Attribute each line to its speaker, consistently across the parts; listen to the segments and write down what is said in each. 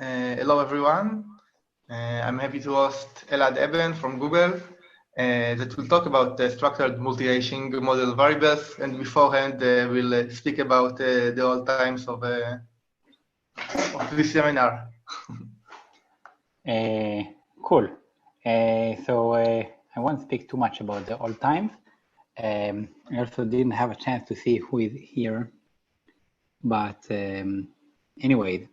Speaker 1: Hello, everyone. I'm happy to host Elad Eban from Google that will talk about structured multi-hashing model variables. And beforehand, we'll speak about the old times of this seminar.
Speaker 2: Cool. I won't speak too much about the old times. I also didn't have a chance to see who is here. But anyway,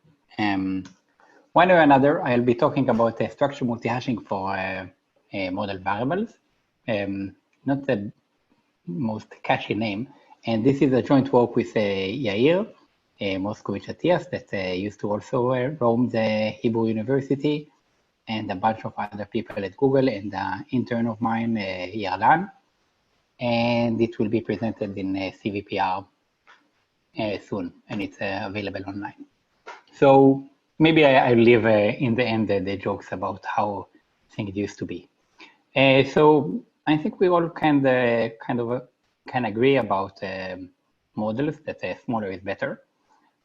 Speaker 2: one or another, I'll be talking about structured multi-hashing for model variables. Not the most catchy name. And this is a joint work with Yair Moskovich-Atias that used to also roam the Hebrew University, and a bunch of other people at Google, and an intern of mine, Yarlan. And it will be presented in CVPR soon, and it's available online. So maybe I'll leave in the end the jokes about how things used to be. So I think we all can agree about models that smaller is better.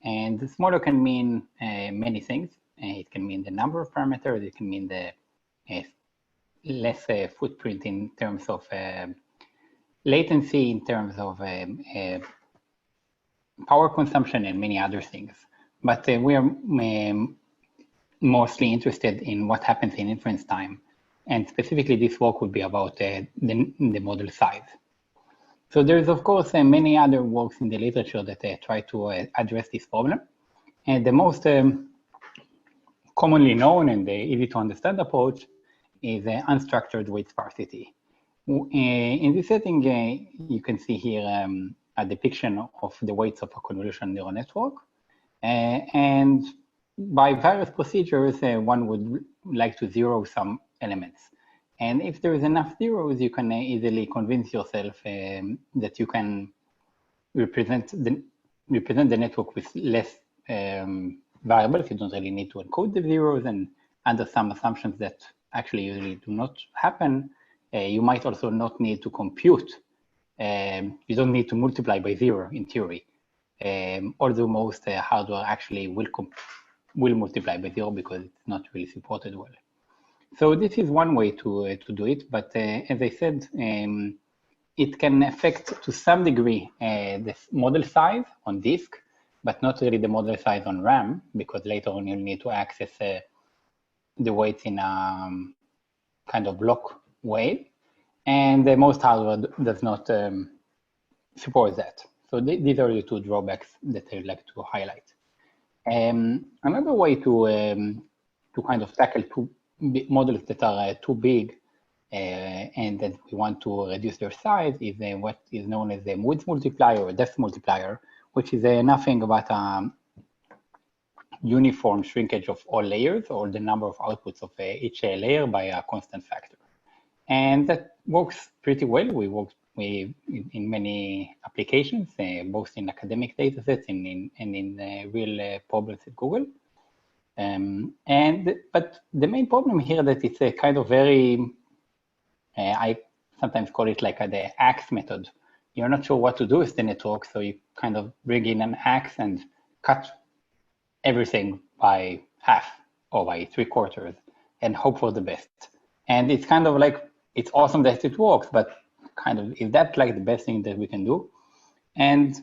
Speaker 2: And smaller can mean many things. It can mean the number of parameters. It can mean the less footprint in terms of latency, in terms of power consumption, and many other things. But we are mostly interested in what happens in inference time. And specifically, this work would be about the model size. So there's, of course, many other works in the literature that try to address this problem. And the most commonly known and easy to understand approach is unstructured weight sparsity. In this setting, you can see here a depiction of the weights of a convolutional neural network. And by various procedures, one would like to zero some elements. And if there is enough zeros, you can easily convince yourself that you can represent the network with less variables. You don't really need to encode the zeros, and under some assumptions that actually usually do not happen, you might also not need to compute. You don't need to multiply by zero in theory, although most hardware actually will multiply by zero because it's not really supported well. So this is one way to do it, but as I said, it can affect to some degree the model size on disk, but not really the model size on RAM, because later on you'll need to access the weights in a kind of block way, and most hardware does not support that. So these are the two drawbacks that I'd like to highlight. Another way to kind of tackle two models that are too big and that we want to reduce their size is what is known as the width multiplier or depth multiplier, which is nothing but uniform shrinkage of all layers, or the number of outputs of each layer by a constant factor. And that works pretty well. We work in many applications, both in academic data sets and in real problems at Google. But the main problem here that it's a kind of very, I sometimes call it like the axe method. You're not sure what to do with the network, so you kind of bring in an axe and cut everything by half or by 3/4 and hope for the best. And it's kind of like, it's awesome that it works, but kind of, is that like the best thing that we can do? And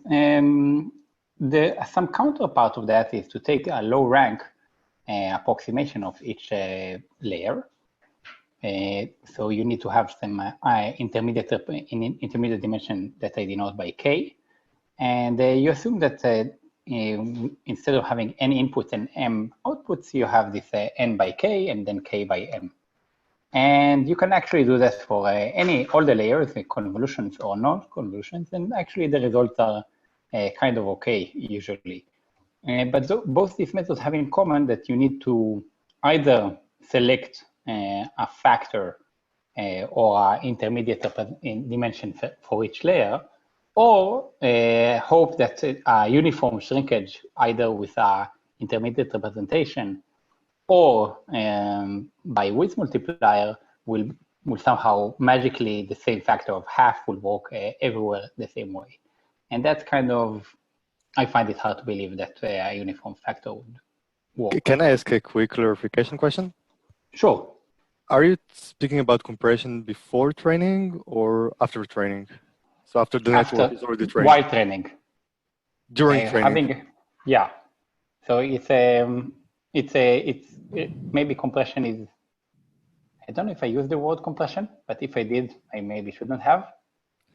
Speaker 2: some counterpart of that is to take a low rank approximation of each layer. So you need to have some intermediate dimension that I denote by k. And you assume that instead of having n inputs and m outputs, you have this n by k and then k by m. And you can actually do that for all the layers, convolutions or non-convolutions, and actually the results are kind of okay usually. But both these methods have in common that you need to either select a factor or an intermediate dimension for each layer, or hope that a uniform shrinkage, either with an intermediate representation or by width multiplier, will somehow magically the same factor of half will work everywhere the same way. And that's kind of, I find it hard to believe that a uniform factor work.
Speaker 3: Can I ask a quick clarification question?
Speaker 2: Sure.
Speaker 3: Are you speaking about compression before training or after training? So after the network is already trained?
Speaker 2: While training.
Speaker 3: During training?
Speaker 2: Yeah. So maybe compression is, I don't know if I use the word compression, but if I did, I maybe shouldn't have.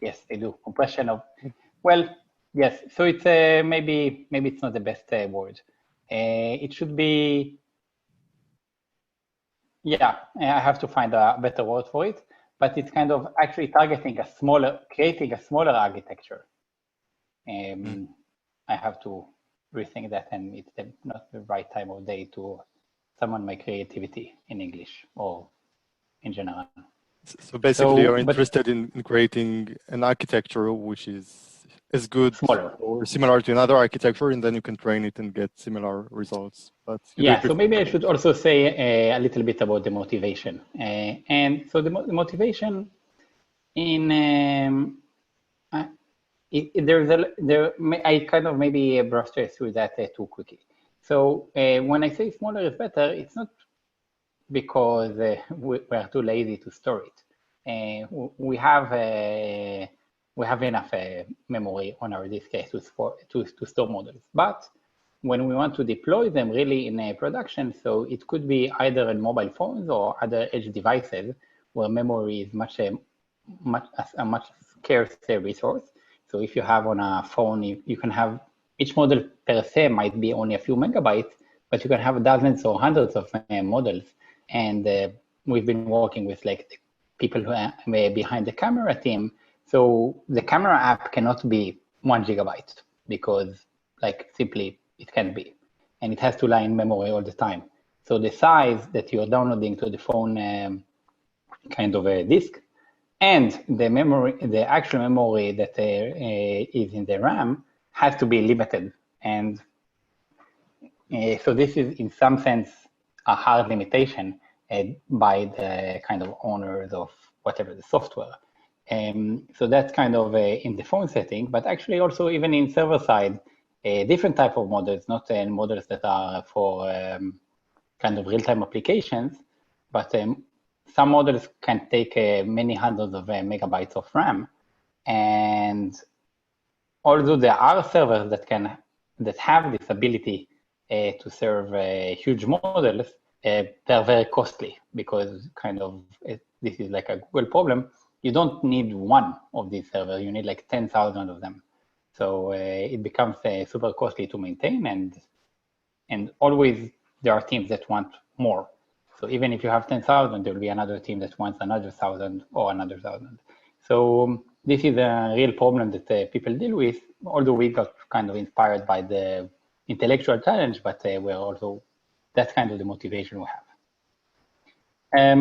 Speaker 2: Yes, I do. Compression of, well, yes. So it's maybe it's not the best word. It should be, yeah, I have to find a better word for it, but it's kind of actually targeting creating a smaller architecture. I have to rethink that, and it's not the right time of day to summon my creativity in English or in general.
Speaker 3: So basically, you're interested in creating an architecture which is as good or similar to another architecture, and then you can train it and get similar results. But
Speaker 2: yeah, so maybe I should also say a little bit about the motivation. And so the motivation in I kind of maybe brushed through that too quickly. So when I say smaller is better, it's not because we are too lazy to store it. We have enough memory on our disk to store models, but when we want to deploy them really in a production, so it could be either in mobile phones or other edge devices where memory is a much scarce resource. So if you have on a phone, you can have, each model per se might be only a few megabytes, but you can have dozens or hundreds of models. And we've been working with like the people who are behind the camera team. So the camera app cannot be 1 gigabyte because like simply it can't be. And it has to lie in memory all the time. So the size that you're downloading to the phone kind of a disk and the actual memory that is in the RAM has to be limited. And so this is in some sense a hard limitation by the kind of owners of whatever the software. So that's kind of in the phone setting, but actually also even in server side, different type of models, not models that are for kind of real-time applications, but some models can take many hundreds of megabytes of RAM. And although there are servers that have this ability to serve huge models, they're very costly because kind of this is like a Google problem. You don't need one of these servers, you need like 10,000 of them. So it becomes super costly to maintain, and always there are teams that want more. So even if you have 10,000, there will be another team that wants another 1,000 or another 1,000. So this is a real problem that people deal with, although we got kind of inspired by the intellectual challenge, but we're also, that's kind of the motivation we have.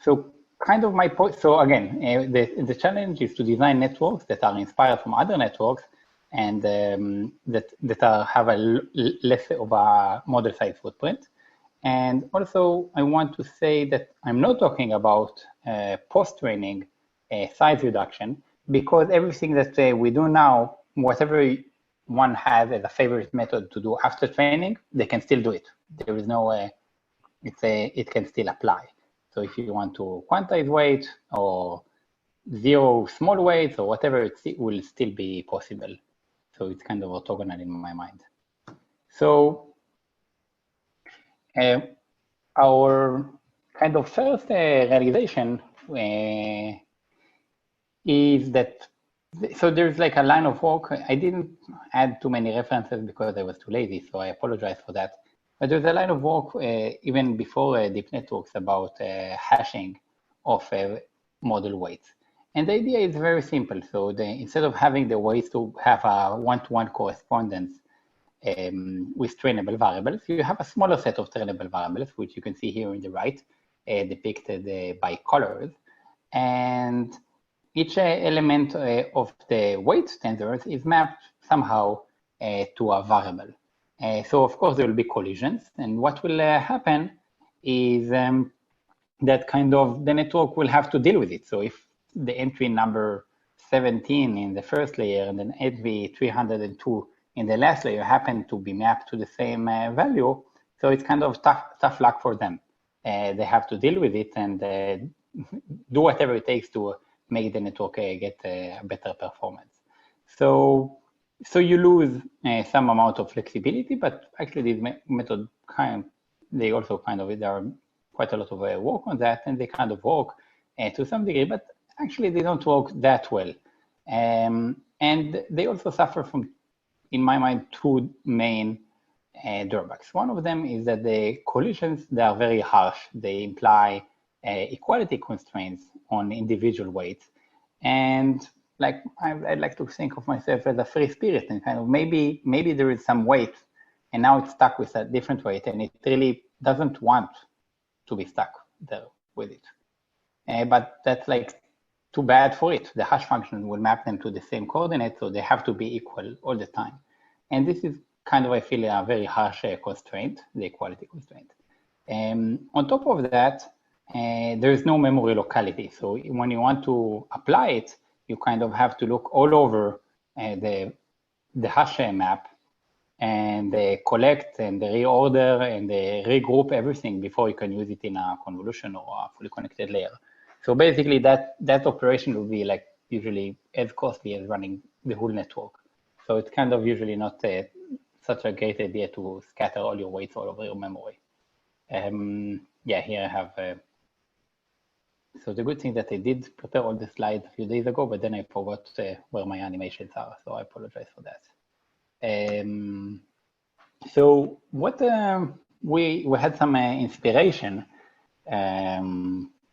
Speaker 2: So kind of my point, so again, the challenge is to design networks that are inspired from other networks and that have a less of a model size footprint. And also I want to say that I'm not talking about post-training size reduction, because everything that we do now, whatever one has as a favorite method to do after training, they can still do it. There is no, it can still apply. So if you want to quantize weight or 0 small weights or whatever, it will still be possible. So it's kind of orthogonal in my mind. So our kind of first realization is that, so there's like a line of work. I didn't add too many references because I was too lazy, so I apologize for that. But there's a line of work even before deep networks about hashing of model weights. And the idea is very simple. So instead of having the weights to have a one-to-one correspondence with trainable variables, you have a smaller set of trainable variables, which you can see here in the right, depicted by colors. And each element of the weight tensors is mapped somehow to a variable. So of course there will be collisions, and what will happen is that kind of the network will have to deal with it. So if the entry number 17 in the first layer and then entry 302 in the last layer happen to be mapped to the same value. So it's kind of tough luck for them. They have to deal with it and do whatever it takes to make the network get a better performance. So you lose some amount of flexibility, but actually these methods there are quite a lot of work on that, and they kind of work to some degree, but actually they don't work that well. And they also suffer from, in my mind, two main drawbacks. One of them is that the collisions, they are very harsh. They imply equality constraints on individual weights. And like I'd like to think of myself as a free spirit, and kind of maybe there is some weight and now it's stuck with a different weight and it really doesn't want to be stuck there with it. But that's like too bad for it. The hash function will map them to the same coordinate, so they have to be equal all the time. And this is kind of, I feel, a very harsh constraint, the equality constraint. On top of that, there is no memory locality. So when you want to apply it, you kind of have to look all over the hash map and collect and reorder and regroup everything before you can use it in a convolution or a fully connected layer. So basically that operation will be like usually as costly as running the whole network. So it's kind of usually not such a great idea to scatter all your weights all over your memory. Yeah, here I have, so the good thing that I did prepare all the slides a few days ago, but then I forgot where my animations are, so I apologize for that. So what we had some inspiration.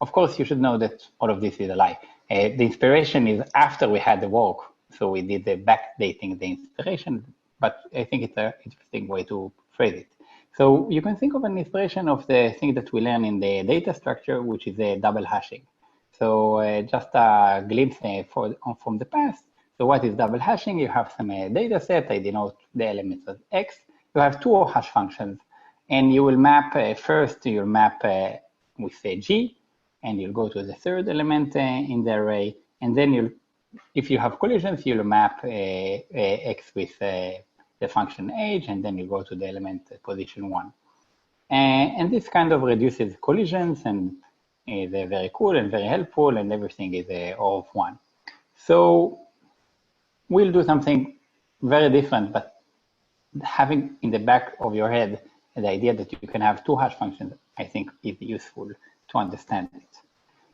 Speaker 2: Of course, you should know that all of this is a lie. The inspiration is after we had the work, so we did the backdating the inspiration, but I think it's an interesting way to phrase it. So you can think of an inspiration of the thing that we learn in the data structure, which is a double hashing. So just a glimpse from the past. So what is double hashing? You have some data set, I denote the elements as X. You have two hash functions, and you will map, first you'll map with G, and you'll go to the third element in the array, and then if you have collisions, you'll map X with the function age, and then you go to the element position 1. And this kind of reduces collisions, and is very cool and very helpful, and everything is O of 1. So we'll do something very different, but having in the back of your head the idea that you can have two hash functions, I think is useful to understand it.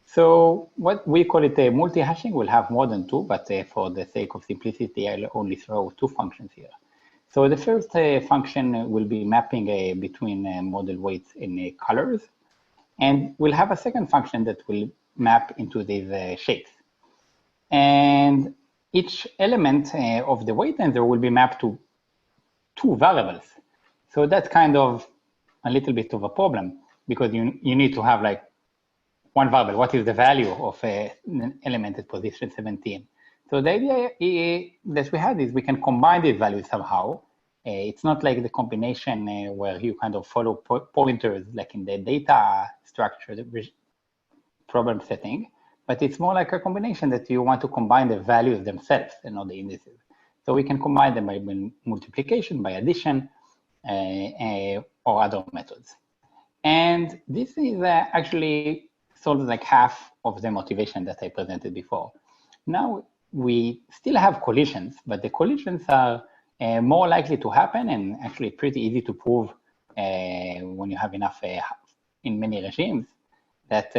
Speaker 2: So what we call it multi-hashing, we'll have more than two, but for the sake of simplicity, I'll only throw two functions here. So the first function will be mapping between model weights in colors, and we'll have a second function that will map into these shapes. And each element of the weight tensor will be mapped to two variables. So that's kind of a little bit of a problem, because you need to have like one variable. What is the value of an element at position 17? So the idea that we had is we can combine these values somehow. It's not like the combination where you kind of follow pointers like in the data structure problem setting, but it's more like a combination that you want to combine the values themselves and not the indices. So we can combine them by multiplication, by addition, or other methods. And this is actually sort of like half of the motivation that I presented before. Now we still have collisions, but the collisions are more likely to happen and actually pretty easy to prove when you have enough in many regimes, that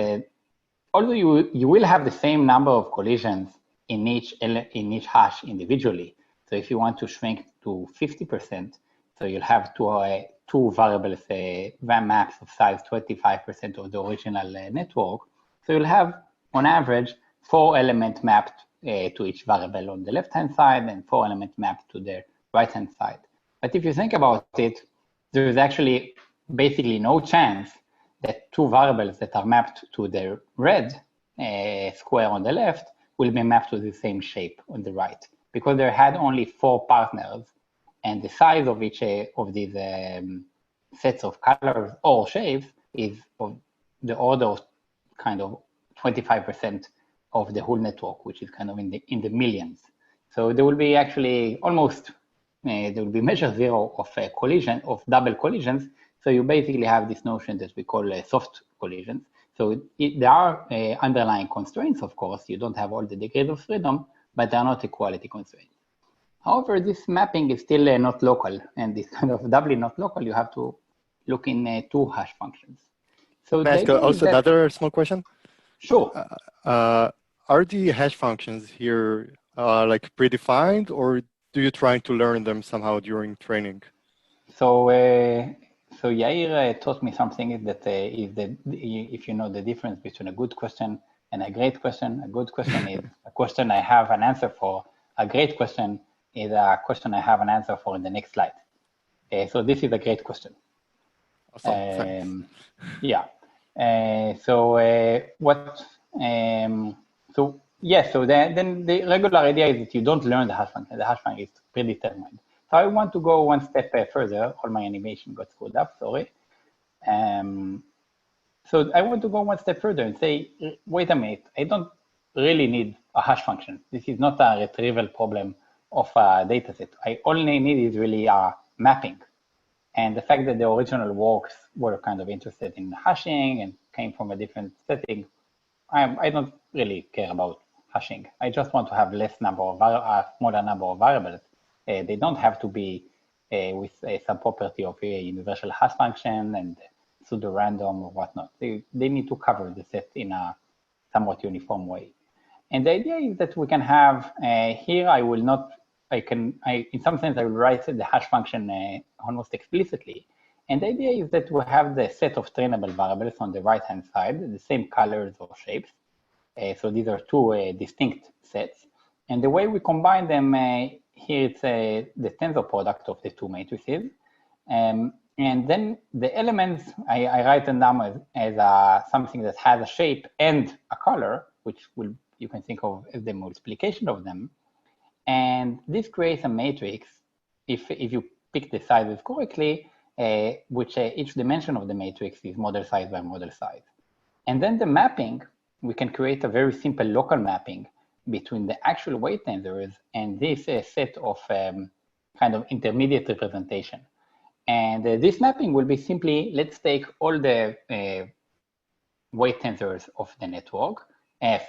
Speaker 2: although you will have the same number of collisions in each hash individually. So if you want to shrink to 50%, so you'll have two variables, maps of size 25% of the original network. So you'll have, on average, 4 elements mapped to each variable on the left-hand side and 4 elements mapped to the right-hand side. But if you think about it, there is actually basically no chance that two variables that are mapped to the red square on the left will be mapped to the same shape on the right, because there had only 4 partners, and the size of each of these sets of colors or shapes is of the order of kind of 25% of the whole network, which is kind of in the millions. So there will be actually almost there will be measure zero of a collision, of double collisions. So you basically have this notion that we call soft collisions. So there are underlying constraints, of course. You don't have all the degrees of freedom, but they are not equality constraints. However, this mapping is still not local, and this kind of doubly not local, you have to look in two hash functions. So
Speaker 3: can I ask also another small question?
Speaker 2: Sure.
Speaker 3: Are the hash functions here like predefined, or do you try to learn them somehow during training?
Speaker 2: So, so Yair taught me something that if you know the difference between a good question and a great question, a good question is a question I have an answer for. A great question is a question I have an answer for in the next slide. So this is a great question.
Speaker 3: Awesome.
Speaker 2: Yeah. So then the regular idea is that you don't learn the hash function. The hash function is predetermined. So I want to go one step further. All my animation got screwed up, sorry. So I want to go one step further and say, wait a minute, I don't really need a hash function. This is not a retrieval problem of a data set. I only need is really a mapping. And the fact that the original works were kind of interested in hashing and came from a different setting, I don't really care about hashing. I just want to have a smaller number of variables. They don't have to be with some property of a universal hash function and pseudo-random or whatnot. They need to cover the set in a somewhat uniform way. And the idea is that we can have, here I will not, in some sense, I will write the hash function almost explicitly. And the idea is that we have the set of trainable variables on the right-hand side, the same colors or shapes. So these are two distinct sets. And the way we combine them, here it's the tensor product of the two matrices. And then the elements, I write them down as something that has a shape and a color, which you can think of as the multiplication of them. And this creates a matrix, if you pick the sizes correctly, which each dimension of the matrix is model size by model size. And then the mapping, we can create a very simple local mapping between the actual weight tensors and this set of kind of intermediate representation. And this mapping will be simply, let's take all the weight tensors of the network,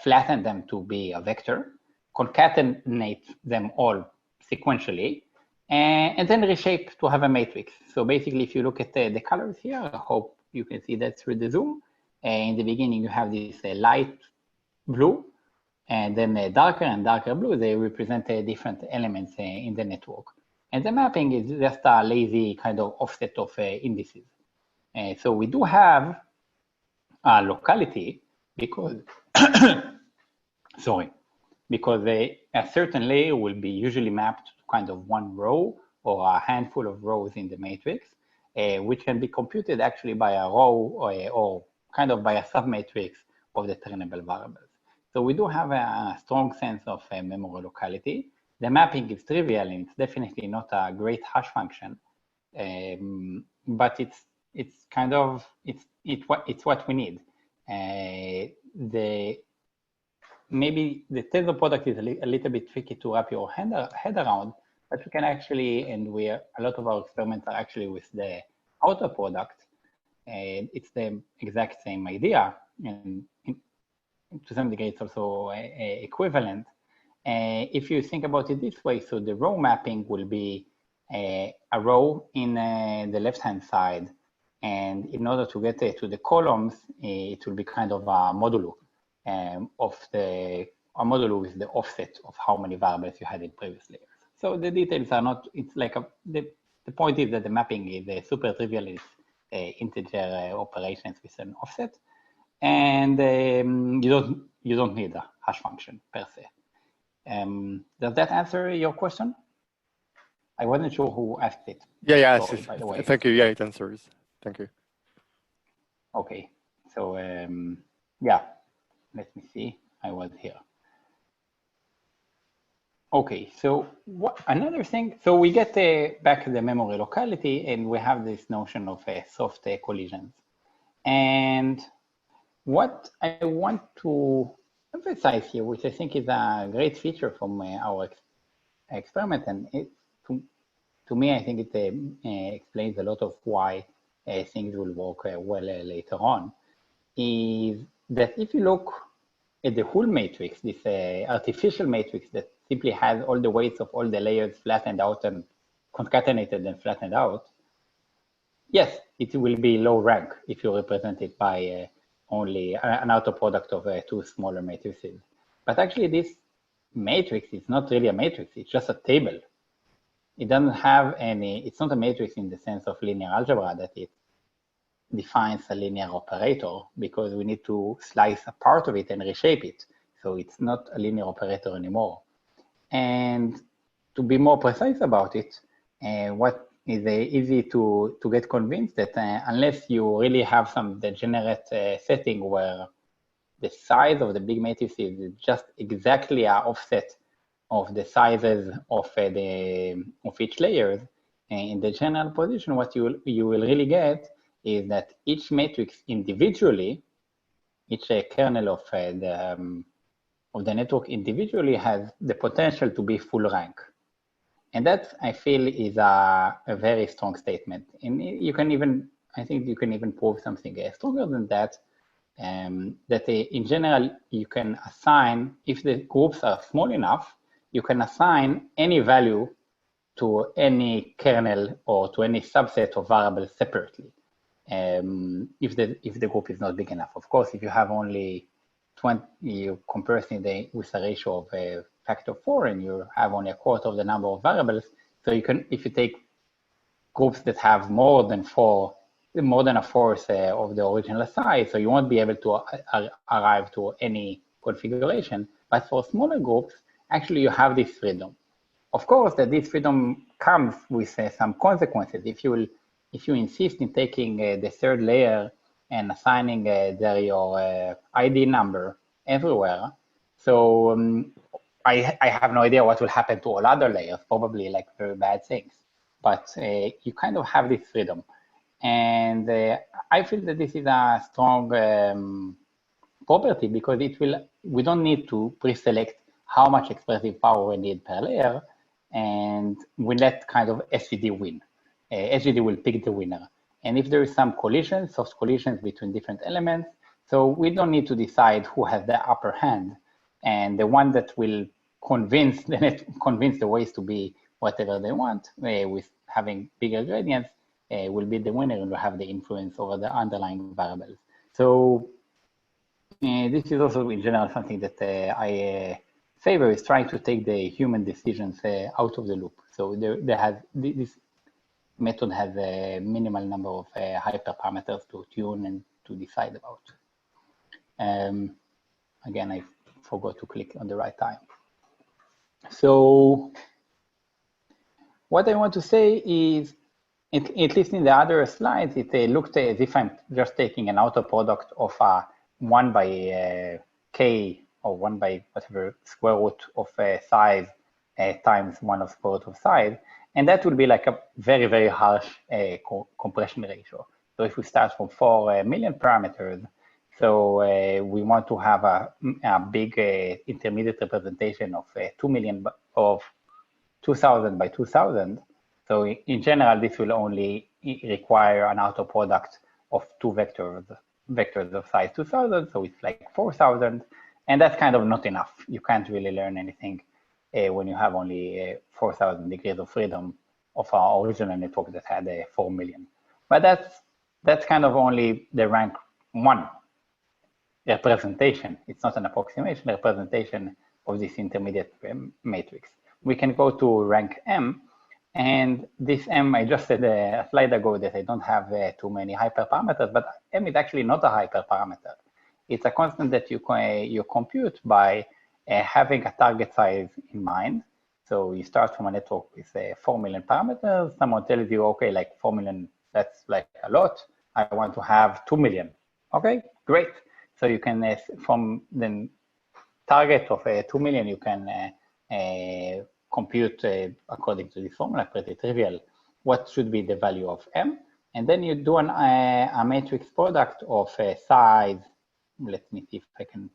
Speaker 2: flatten them to be a vector, concatenate them all sequentially, and then reshape to have a matrix. So basically, if you look at the colors here, I hope you can see that through the zoom. In the beginning, you have this light blue, and then darker and darker blue. They represent different elements in the network. And the mapping is just a lazy kind of offset of indices. So we do have a locality because, because a certain layer will be usually mapped to kind of one row or a handful of rows in the matrix, which can be computed actually by a row or kind of by a submatrix of the trainable variables. So we do have a strong sense of memory locality. The mapping is trivial and it's definitely not a great hash function, but it's kind of it's what we need. Maybe the tensor product is a little bit tricky to wrap your head around, but we can actually, and a lot of our experiments are actually with the outer product. It's the exact same idea, and to some degree, it's also equivalent. If you think about it this way, so the row mapping will be a row in the left-hand side, and in order to get to the columns, it will be kind of a modulo modulo is the offset of how many variables you had in previous layers. So the details are not. It's like the point is that the mapping is super trivial. It's integer operations with an offset, and you don't need a hash function per se. Does that answer your question? I wasn't sure who asked it.
Speaker 3: Yeah.
Speaker 2: Sorry, by the way.
Speaker 3: Thank you. Yeah, it answers. Thank you.
Speaker 2: Okay. So yeah, let me see. I was here. Okay. So another thing? So we get back the memory locality, and we have this notion of soft collisions. And what I want to emphasize here, which I think is a great feature from our experiment, and to me, I think it explains a lot of why things will work well later on, is that if you look at the whole matrix, this artificial matrix that simply has all the weights of all the layers flattened out and concatenated and flattened out, yes, it will be low rank if you represent it by only an outer product of two smaller matrices. But actually this matrix is not really a matrix, it's just a table. It doesn't have any, it's not a matrix in the sense of linear algebra that it defines a linear operator, because we need to slice a part of it and reshape it. So it's not a linear operator anymore. And to be more precise about it, what is easy to get convinced that unless you really have some degenerate setting where the size of the big matrix is just exactly an offset of the sizes of each layer, in the general position, what you will really get is that each matrix individually, each kernel of the network individually has the potential to be full rank. And that, I feel, is a very strong statement. And you can even, I think you can even prove something stronger than that, that in general, you can assign, if the groups are small enough, you can assign any value to any kernel or to any subset of variables separately, if the group is not big enough. Of course, if you have only 20, you compressing with a ratio of a factor 4 and you have only a quarter of the number of variables, so you can, if you take groups that have more than a fourth of the original size, so you won't be able to arrive to any configuration. But for smaller groups, actually you have this freedom. Of course, that this freedom comes with some consequences. If you insist in taking the third layer and assigning there your ID number everywhere, so I have no idea what will happen to all other layers, probably like very bad things. But you kind of have this freedom. And I feel that this is a strong property, because we don't need to pre-select how much expressive power we need per layer, and we let kind of SGD win. SGD will pick the winner. And if there is some collisions, soft collisions between different elements, so we don't need to decide who has the upper hand. And the one that will convince the ways to be whatever they want with having bigger gradients will be the winner and will have the influence over the underlying variables. So this is also in general something that I favor, is trying to take the human decisions out of the loop. So this method has a minimal number of hyperparameters to tune and to decide about. Again, I forgot to click on the right time. So what I want to say is, at least in the other slides, it looked as if I'm just taking an outer product of a 1 by k or 1 by whatever square root of size times 1 of square root of size. And that will be like a very, very harsh compression ratio. So if we start from 4 million parameters, so we want to have a big intermediate representation of 2 million of 2000 by 2000. So in general, this will only require an outer product of two vectors of size 2000. So it's like 4000. And that's kind of not enough. You can't really learn anything when you have only 4000 degrees of freedom of our original network that had 4 million. But that's kind of only the rank 1 representation. It's not an approximation, representation of this intermediate matrix. We can go to rank M, and this M, I just said a slide ago that I don't have too many hyperparameters, but M is actually not a hyperparameter. It's a constant that you compute by having a target size in mind. So you start from a network with 4 million parameters. Someone tells you, okay, like 4 million, that's like a lot. I want to have 2 million. Okay, great. So you can, from the target of 2 million, you can compute according to this formula, pretty trivial, what should be the value of M. And then you do a matrix product of size. Let me see if I can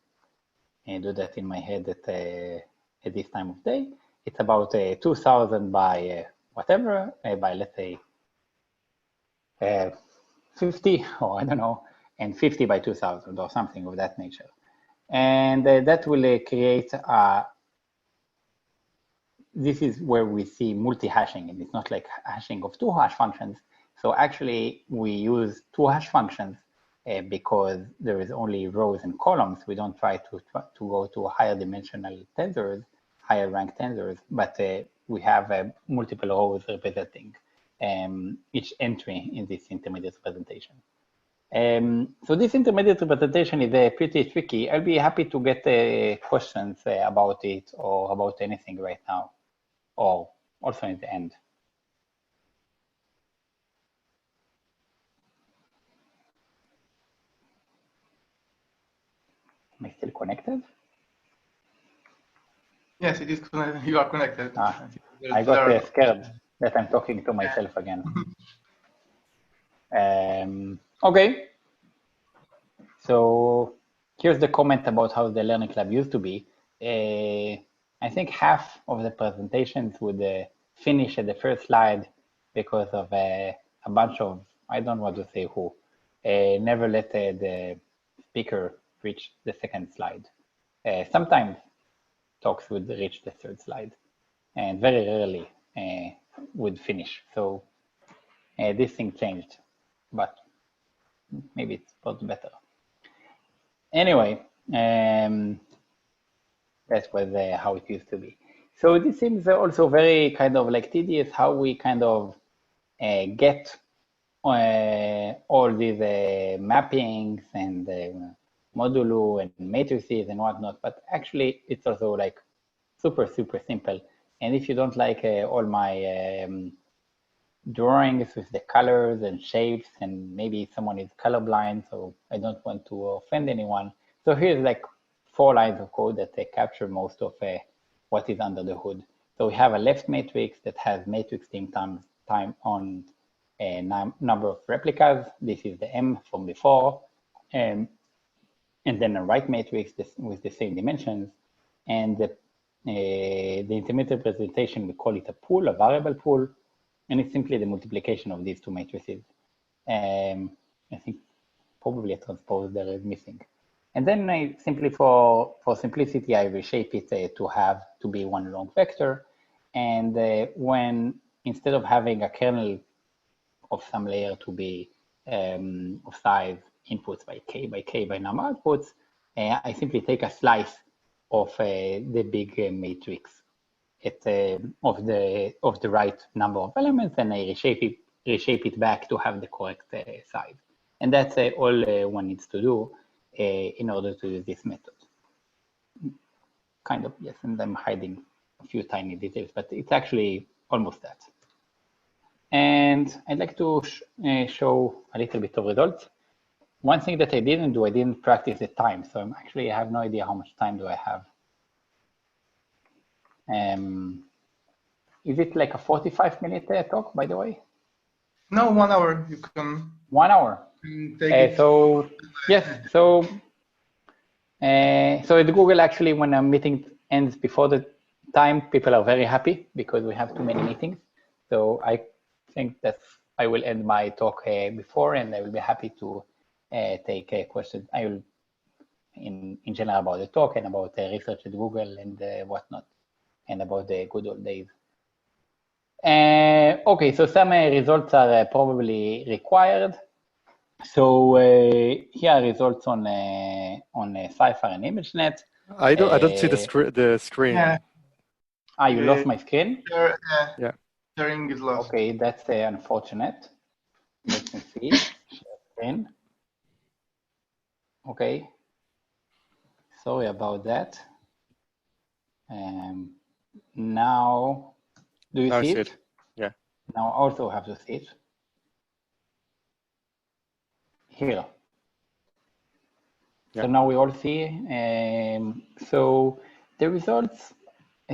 Speaker 2: do that in my head at this time of day. It's about 2000 by whatever by, let's say, 50, or I don't know, and 50 by 2000 or something of that nature. And that will create this is where we see multi-hashing, and it's not like hashing of 2 hash functions. So actually, we use 2 hash functions because there is only rows and columns. We don't try to go to higher dimensional tensors, higher rank tensors, but we have multiple rows representing each entry in this intermediate representation. So this intermediate representation is pretty tricky. I'll be happy to get questions about it or about anything right now, or also in the end. Am I still connected?
Speaker 1: Yes, it is. You are connected.
Speaker 2: I got scared that I'm talking to myself again. Okay. So here's the comment about how the Learning Club used to be. I think half of the presentations would finish at the first slide because of a bunch of, I don't want to say who, never let the speaker reach the second slide. Sometimes talks would reach the third slide, and very rarely would finish. So this thing changed, but maybe it's got better. Anyway, that was how it used to be. So this seems also very kind of like tedious, how we kind of get all these mappings and modulo and matrices and whatnot, but actually it's also like super simple. And if you don't like all my drawings with the colors and shapes, and maybe someone is colorblind, so I don't want to offend anyone. So here's like 4 lines of code that capture most of what is under the hood. So we have a left matrix that has matrix time on a number of replicas. This is the M from before. And then a right matrix with the same dimensions. And the intermediate representation, we call it a pool, a variable pool. And it's simply the multiplication of these 2 matrices. I think probably a transpose there is missing. And then I simply, for simplicity, I reshape it to be 1 long vector. And when, instead of having a kernel of some layer to be of size inputs by k by number outputs, I simply take a slice of the big matrix of the right number of elements, and I reshape it back to have the correct size. And that's all one needs to do in order to use this method. Kind of, yes, and I'm hiding a few tiny details, but it's actually almost that. And I'd like to show a little bit of results. One thing that I didn't do, I didn't practice the time. So I have no idea how much time do I have. Is it like a 45-minute talk, by the way?
Speaker 1: No, 1 hour. You can.
Speaker 2: 1 hour. So yes, so at Google, actually, when a meeting ends before the time, people are very happy because we have too many meetings. So I think that I will end my talk before, and I will be happy to take questions. I will, in general, about the talk and about research at Google and whatnot, and about the good old days. Okay, so some results are probably required. So here are results on Cypher and ImageNet.
Speaker 3: I don't see the screen.
Speaker 1: Yeah.
Speaker 2: You lost my screen?
Speaker 3: Yeah.
Speaker 1: Sharing is lost.
Speaker 2: Okay, that's unfortunate. Let me see. Share screen. Okay. Sorry about that. Now, do you see it?
Speaker 3: Yeah.
Speaker 2: Now I also have to see it. Here.
Speaker 3: Yeah.
Speaker 2: So now we all see. So the results.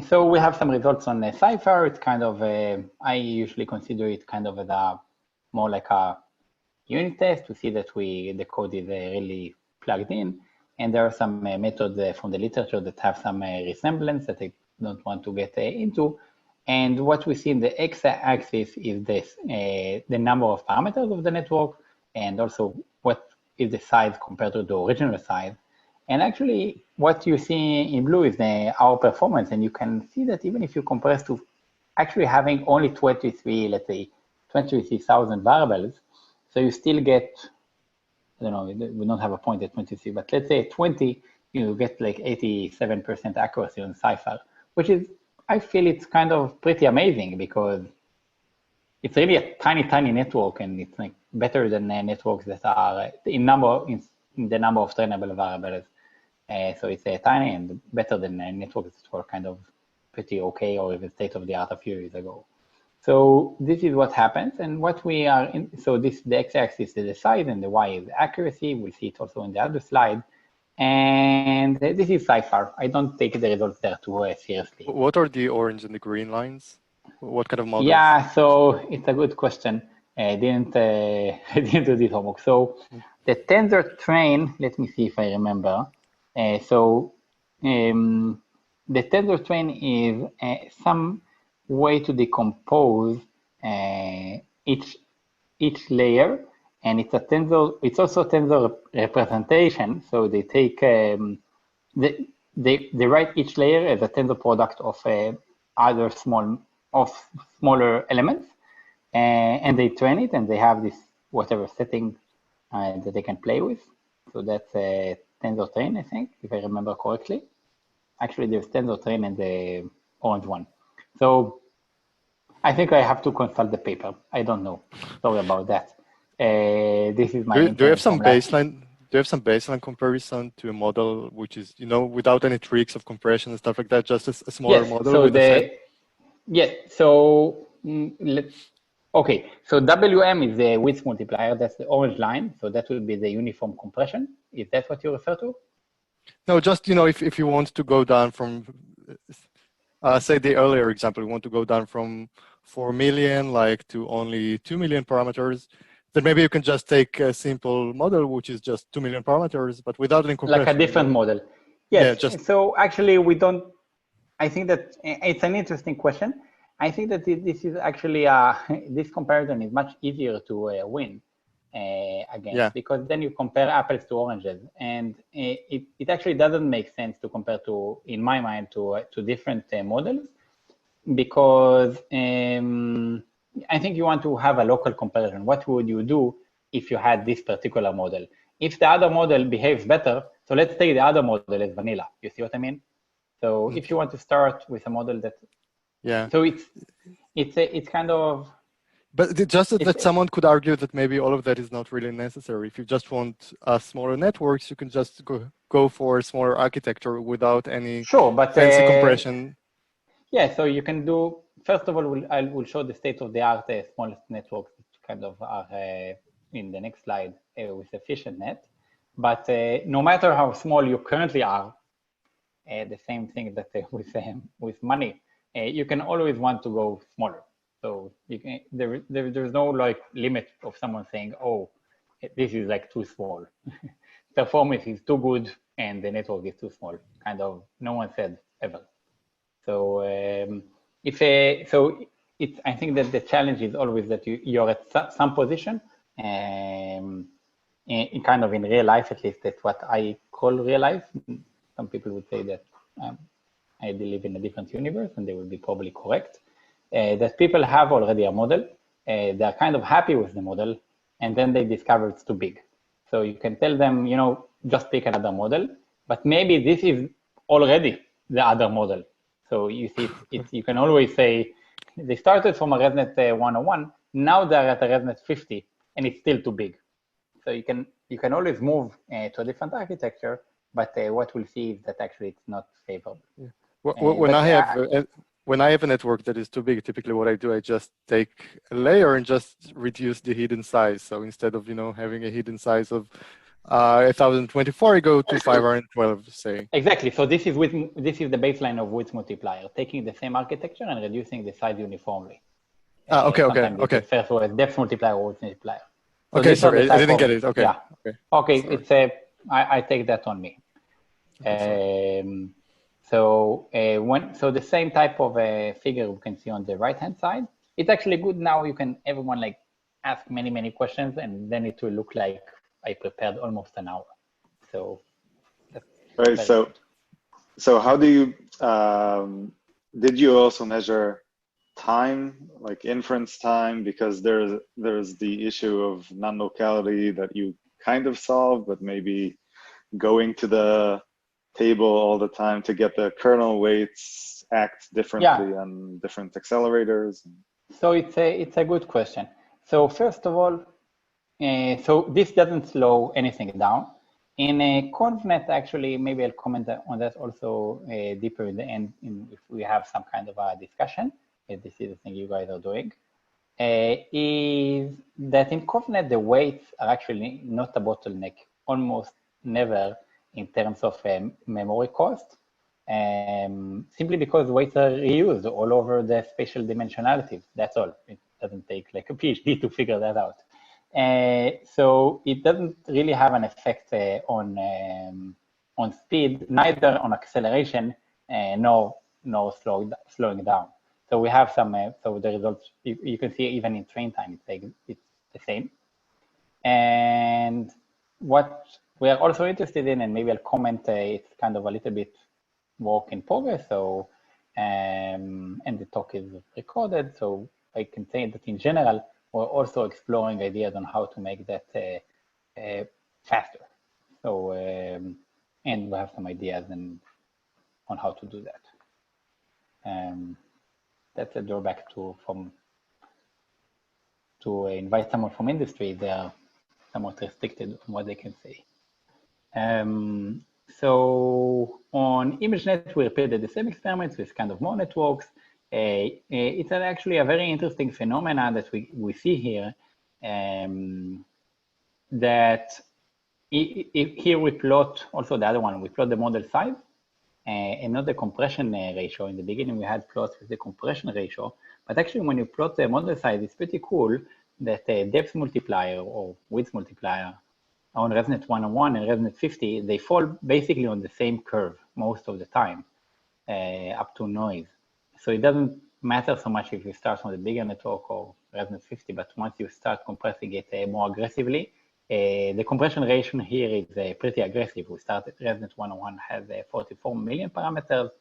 Speaker 2: So we have some results on Cypher. It's kind of I usually consider it kind of as a more like a unit test to see that the code is really plugged in. And there are some methods from the literature that have some resemblance that I don't want to get into. And what we see in the x-axis is this, the number of parameters of the network, and also what is the size compared to the original size. And actually, what you see in blue is our performance, and you can see that even if you compress to actually having only 23, let's say, 23,000 variables, so you still get, I don't know, we don't have a point at 23, but let's say at 20, you get like 87% accuracy on Cypher, which is, I feel it's kind of pretty amazing because it's really a tiny, tiny network, and it's like better than networks that are in the number of trainable variables. So it's tiny and better than networks that were kind of pretty okay or even state of the art a few years ago. So this is what happens, and what we are in. So the x-axis is the size, and the y is the accuracy. We'll see it also in the other slide. And this is Cypher. I don't take the results there too seriously.
Speaker 3: What are the orange and the green lines? What kind of models?
Speaker 2: Yeah, so it's a good question. I didn't do this homework. So the tensor train, let me see if I remember. The tensor train is some way to decompose each layer, and it's a tensor. It's also a tensor representation. So they take they write each layer as a tensor product of other smaller elements, and they train it, and they have this whatever setting that they can play with. So that's a tensor train, I think, if I remember correctly. Actually, there's tensor train and the orange one. So I think I have to consult the paper. I don't know. Sorry about that. This is my.
Speaker 3: Do you have some baseline? Do you have some baseline comparison to a model which is, without any tricks of compression and stuff like that, just a smaller model?
Speaker 2: So okay. So WM is the width multiplier. That's the orange line. So that will be the uniform compression. Is that what you refer to?
Speaker 3: No, just, if you want to go down from, say the earlier example, you want to go down from 4 million, to only 2 million parameters, then maybe you can just take a simple model, which is just 2 million parameters, but without any compression.
Speaker 2: Like a different model. Yes. Yeah, so actually we don't, I think that it's an interesting question. I think that this is actually, this comparison is much easier to win against, because then you compare apples to oranges, and it actually doesn't make sense to compare to, in my mind, to different models, because I think you want to have a local comparison. What would you do if you had this particular model? If the other model behaves better, so let's take the other model as vanilla. You see what I mean? So if you want to start with a model that, so it's kind of.
Speaker 3: But just that someone could argue that maybe all of that is not really necessary. If you just want smaller networks, you can just go for a smaller architecture without any fancy compression.
Speaker 2: Yeah, so you can do. First of all, I will show the state-of-the-art smallest networks that kind of are in the next slide with efficient net. But no matter how small you currently are, the same thing that with money, you can always want to go smaller. So you can, there's no limit of someone saying, oh, this is too small. Performance is too good and the network is too small. Kind of, no one said ever. So I think that the challenge is always that you're at some position, in kind of in real life, at least that's what I call real life. Some people would say that I live in a different universe, and they will be probably correct. That people have already a model, they're kind of happy with the model, and then they discover it's too big. So you can tell them, just pick another model, but maybe this is already the other model. So you see, you can always say, they started from a ResNet 101, now they're at a ResNet 50, and it's still too big. So you can always move to a different architecture, but what we'll see is that actually it's not favorable.
Speaker 3: Yeah. When I have a network that is too big, typically what I do, I just take a layer and just reduce the hidden size. So instead of having a hidden size of 1024, I go to 512, say.
Speaker 2: Exactly. So this is the baseline of width multiplier, taking the same architecture and reducing the size uniformly.
Speaker 3: Okay.
Speaker 2: Refer to as depth multiplier or width multiplier. So
Speaker 3: okay, sorry, I didn't get it. Okay.
Speaker 2: Yeah. Okay. Sorry. I take that on me. So so the same type of figure we can see on the right-hand side. It's actually good now. Everyone like ask many questions, and then it will look like I prepared almost an hour. So that's
Speaker 4: right. So how do you did you also measure time, like inference time? Because there's the issue of non-locality that you kind of solve, but maybe going to the table all the time to get the kernel weights act differently on different accelerators.
Speaker 2: So it's a good question. So first of all, so this doesn't slow anything down. In a ConvNet, actually, maybe I'll comment on that also deeper in the end if we have some kind of a discussion, if this is the thing you guys are doing, is that in ConvNet, the weights are actually not a bottleneck, almost never in terms of memory cost, simply because weights are reused all over the spatial dimensionalities. That's all. It doesn't take like a PhD to figure that out. So it doesn't really have an effect on speed, neither on acceleration, nor slowing down. So we have some, so the results, you can see even in train time, it's the same. And what we are also interested in, and maybe I'll comment, it's kind of a little bit work in progress. So, and the talk is recorded. So I can say that in general, we're also exploring ideas on how to make that faster. So, and we have some ideas on how to do that. That's a drawback to invite someone from industry. They are somewhat restricted on what they can say. So on ImageNet, we repeated the same experiments with kind of more networks. It's actually a very interesting phenomenon that we see here, that here we plot also the other one, we plot the model size and not the compression ratio. In the beginning, we had plots with the compression ratio, but actually when you plot the model size, it's pretty cool that the depth multiplier or width multiplier on ResNet 101 and ResNet 50, they fall basically on the same curve most of the time, up to noise. So it doesn't matter so much if you start on the bigger network or ResNet 50, but once you start compressing it more aggressively, the compression ratio here is pretty aggressive. We started, ResNet 101 has 44 million parameters.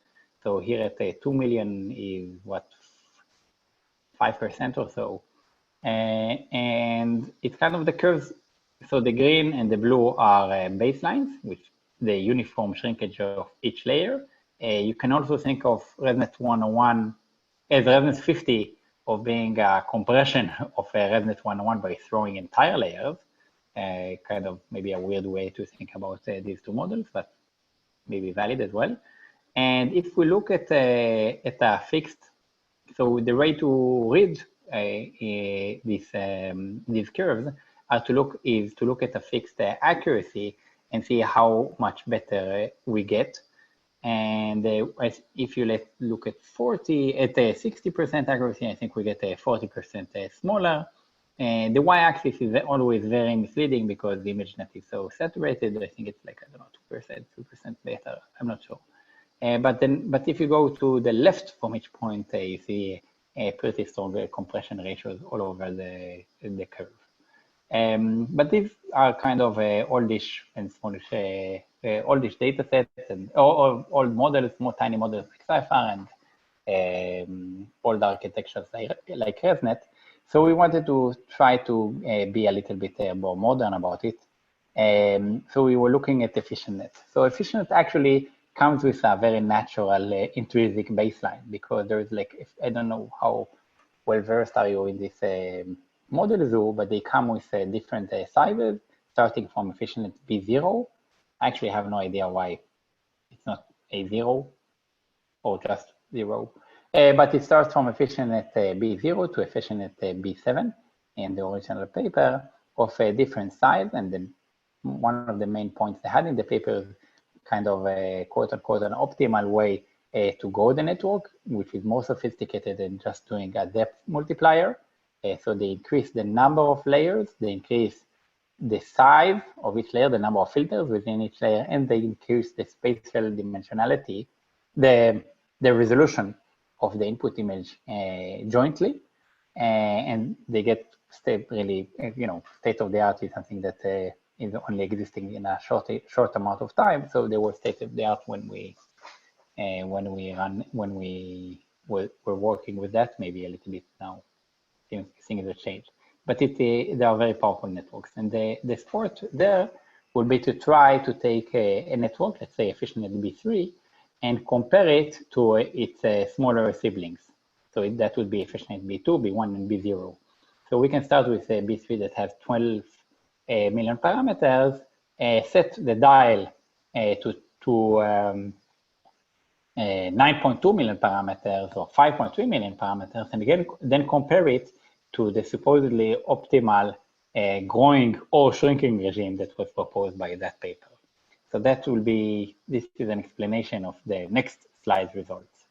Speaker 2: So here at 2 million is what, 5% or so. And it's kind of the curves. So the green and the blue are baselines, which the uniform shrinkage of each layer. You can also think of ResNet 101 as ResNet 50 of being a compression of ResNet 101 by throwing entire layers. Kind of maybe a weird way to think about these two models, but maybe valid as well. And if we look at a fixed, so the way to read these curves is to look at a fixed accuracy and see how much better we get. And if you look at 60% accuracy, I think we get 40% smaller. And the y-axis is always very misleading because the ImageNet is so saturated. I think it's like, I don't know, 2% better. I'm not sure. But if you go to the left from each point, you see pretty strong compression ratios all over the curve. But these are kind of oldish and smallish, oldish data sets and old models, more tiny models like Cypher and old architectures like ResNet. So we wanted to try to be a little bit more modern about it. So we were looking at EfficientNet. So EfficientNet actually comes with a very natural intrinsic baseline because there is like, I don't know how well versed are you in this model zoo, but they come with different sizes, starting from EfficientNet B0. I actually have no idea why it's not A0 or just 0. But it starts from EfficientNet B0 to EfficientNet B7 in the original paper of a different size. And then one of the main points they had in the paper is kind of a quote unquote an optimal way to go the network, which is more sophisticated than just doing a depth multiplier. So they increase the number of layers, they increase the size of each layer, the number of filters within each layer, and they increase the spatial dimensionality the resolution of the input image jointly, and they get really, state of the art is something that is only existing in a short amount of time. So they were state of the art when we were working with that. Maybe a little bit now, things have changed. But they are very powerful networks, and the sport there would be to try to take a network, let's say efficient B3, and compare it to its smaller siblings. So that would be efficient B2, B1, and B0. So we can start with a B3 that has 12 million parameters, set the dial to 9.2 million parameters or 5.3 million parameters, and again, then compare it to the supposedly optimal growing or shrinking regime that was proposed by that paper. So that will be, this is an explanation of the next slide results.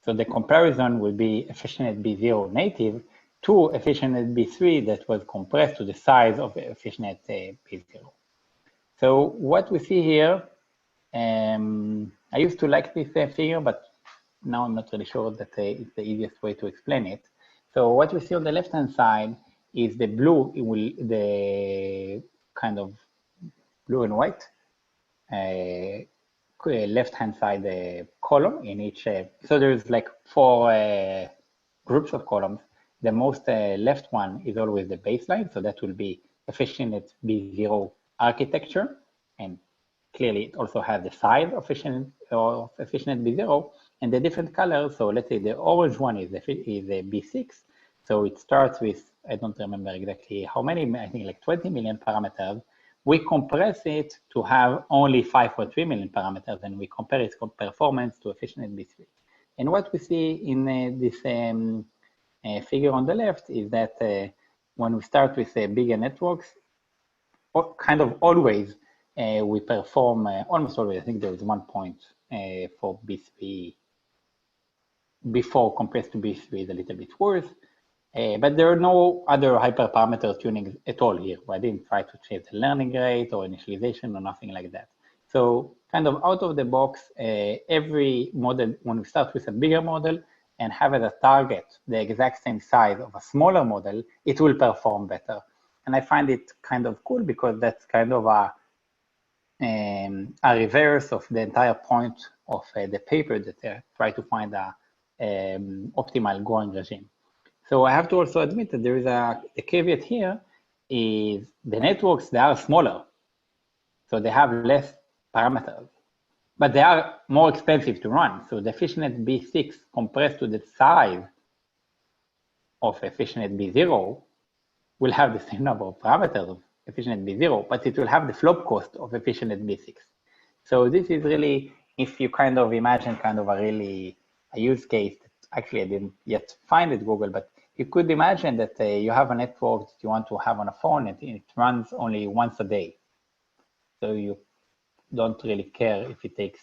Speaker 2: So the comparison will be efficient B0 native to efficient B3 that was compressed to the size of efficient B0. So what we see here, I used to like this figure, but now I'm not really sure that it's the easiest way to explain it. So what we see on the left-hand side is the blue, the kind of blue and white left-hand side column in each. So there's like 4 groups of columns. The most left one is always the baseline. So that will be efficient B0 architecture. And clearly it also has the size of efficient B0 and the different colors. So let's say the orange one is a B6. So it starts with, I don't remember exactly how many, I think like 20 million parameters. We compress it to have only 5.3 million parameters, and we compare its performance to efficient B3. And what we see in this figure on the left is that when we start with bigger networks, kind of always we perform, almost always, I think there is 1 point for B3 before compressed to B3 is a little bit worse. But there are no other hyperparameter tuning at all here. I didn't try to change the learning rate or initialization or nothing like that. So kind of out of the box, every model, when we start with a bigger model and have as a target the exact same size of a smaller model, it will perform better. And I find it kind of cool because that's kind of a reverse of the entire point of the paper that they try to find a optimal growing regime. So I have to also admit that there is a caveat here is the networks, they are smaller. So they have less parameters, but they are more expensive to run. So the efficient B6 compressed to the size of efficient B0 will have the same number of parameters of efficient B0, but it will have the flop cost of efficient B6. So this is really, if you kind of imagine kind of a use case that actually I didn't yet find at Google, but you could imagine that you have a network that you want to have on a phone and it runs only once a day. So you don't really care if it takes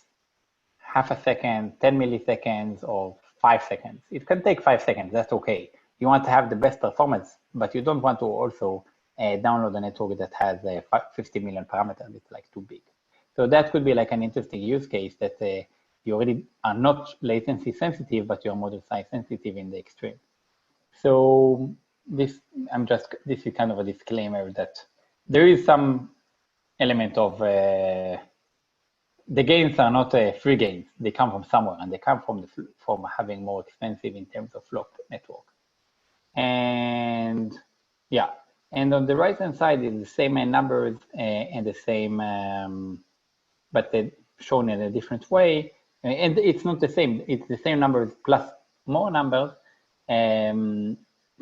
Speaker 2: half a second, 10 milliseconds, or 5 seconds. It can take 5 seconds, that's okay. You want to have the best performance, but you don't want to also download a network that has 50 million parameters. It's like too big. So that could be like an interesting use case that you already are not latency sensitive, but you're model size sensitive in the extreme. So this is kind of a disclaimer that there is some element of the gains are not free gains. They come from somewhere, and they come from having more expensive in terms of flop network. And yeah, and on the right hand side is the same numbers and the same, but they're shown in a different way. And it's not the same. It's the same numbers plus more numbers.